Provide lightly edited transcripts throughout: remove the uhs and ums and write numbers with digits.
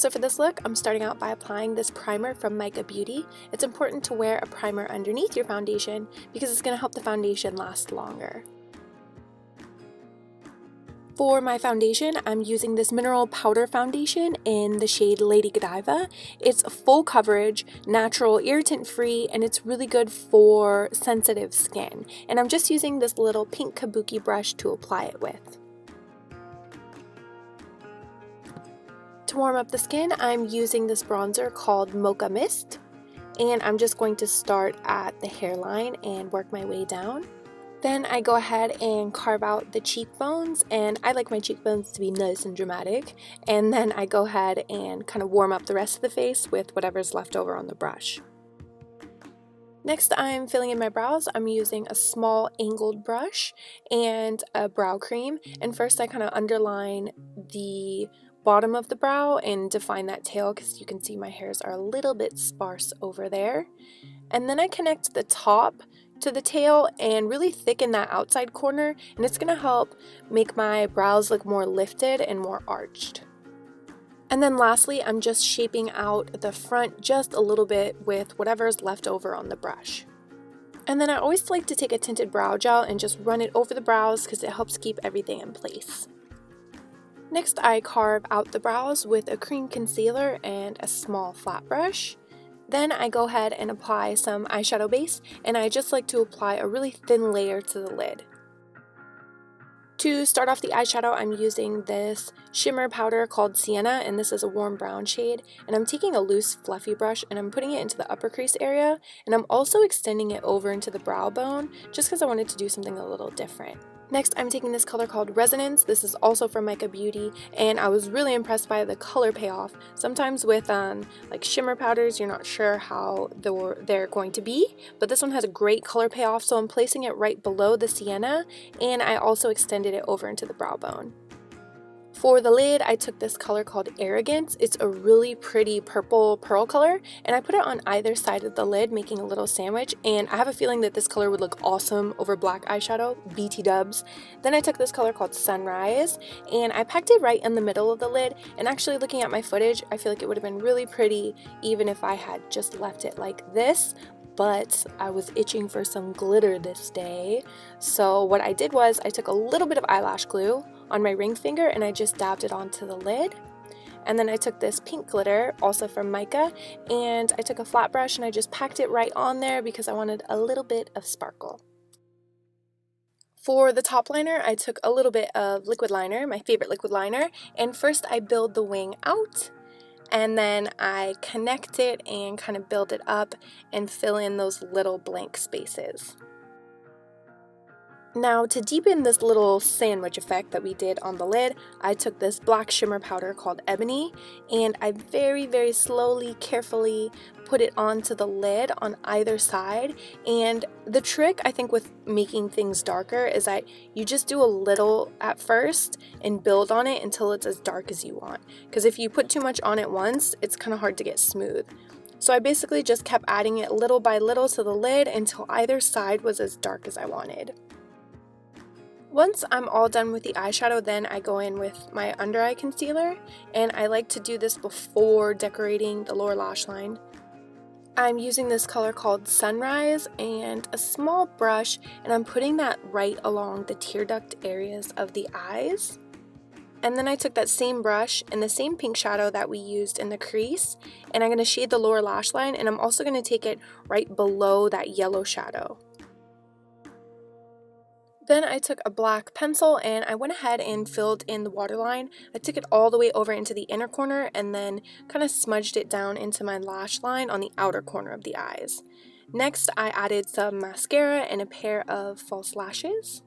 So for this look, I'm starting out by applying this primer from MICA Beauty. It's important to wear a primer underneath your foundation because it's going to help the foundation last longer. For my foundation, I'm using this mineral powder foundation in the shade Lady Godiva. It's full coverage, natural, irritant-free, and it's really good for sensitive skin. And I'm just using this little pink kabuki brush to apply it with. To warm up the skin, I'm using this bronzer called Mocha Mist. And I'm just going to start at the hairline and work my way down. Then I go ahead and carve out the cheekbones, and I like my cheekbones to be nice and dramatic. And then I go ahead and kind of warm up the rest of the face with whatever's left over on the brush. Next, I'm filling in my brows. I'm using a small angled brush and a brow cream. And first I kind of underline the bottom of the brow and define that tail because you can see my hairs are a little bit sparse over there. And then I connect the top to the tail and really thicken that outside corner, and it's going to help make my brows look more lifted and more arched. And then lastly, I'm just shaping out the front just a little bit with whatever's left over on the brush. And then I always like to take a tinted brow gel and just run it over the brows because it helps keep everything in place. Next, I carve out the brows with a cream concealer and a small flat brush. Then I go ahead and apply some eyeshadow base, and I just like to apply a really thin layer to the lid. To start off the eyeshadow, I'm using this shimmer powder called Sienna, and this is a warm brown shade. And I'm taking a loose fluffy brush and I'm putting it into the upper crease area, and I'm also extending it over into the brow bone just because I wanted to do something a little different. Next, I'm taking this color called Resonance. This is also from MICA Beauty, and I was really impressed by the color payoff. Sometimes with like shimmer powders, you're not sure how they're going to be, but this one has a great color payoff, so I'm placing it right below the sienna, and I also extended it over into the brow bone. For the lid, I took this color called Arrogance. It's a really pretty purple pearl color, and I put it on either side of the lid, making a little sandwich, and I have a feeling that this color would look awesome over black eyeshadow, BT dubs. Then I took this color called Sunrise, and I packed it right in the middle of the lid, and actually looking at my footage, I feel like it would have been really pretty even if I had just left it like this. But I was itching for some glitter this day, so what I did was I took a little bit of eyelash glue on my ring finger and I just dabbed it onto the lid. And then I took this pink glitter, also from MICA, and I took a flat brush and I just packed it right on there because I wanted a little bit of sparkle. For the top liner, I took a little bit of liquid liner, my favorite liquid liner, and first I build the wing out. And then I connect it and kind of build it up and fill in those little blank spaces. Now, to deepen this little sandwich effect that we did on the lid, I took this black shimmer powder called Ebony, and I very, very slowly, carefully put it onto the lid on either side. And the trick, I think, with making things darker is that you just do a little at first and build on it until it's as dark as you want. Because if you put too much on at once, it's kind of hard to get smooth. So I basically just kept adding it little by little to the lid until either side was as dark as I wanted. Once I'm all done with the eyeshadow, then I go in with my under eye concealer, and I like to do this before decorating the lower lash line. I'm using this color called Sunrise and a small brush, and I'm putting that right along the tear duct areas of the eyes. And then I took that same brush and the same pink shadow that we used in the crease, and I'm going to shade the lower lash line, and I'm also going to take it right below that yellow shadow. Then I took a black pencil and I went ahead and filled in the waterline. I took it all the way over into the inner corner and then kind of smudged it down into my lash line on the outer corner of the eyes. Next, I added some mascara and a pair of false lashes.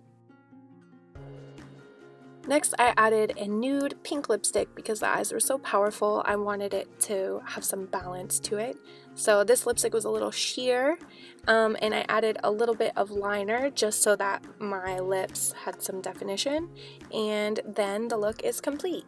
Next, I added a nude pink lipstick because the eyes were so powerful. I wanted it to have some balance to it. So this lipstick was a little sheer, and I added a little bit of liner just so that my lips had some definition, and then the look is complete.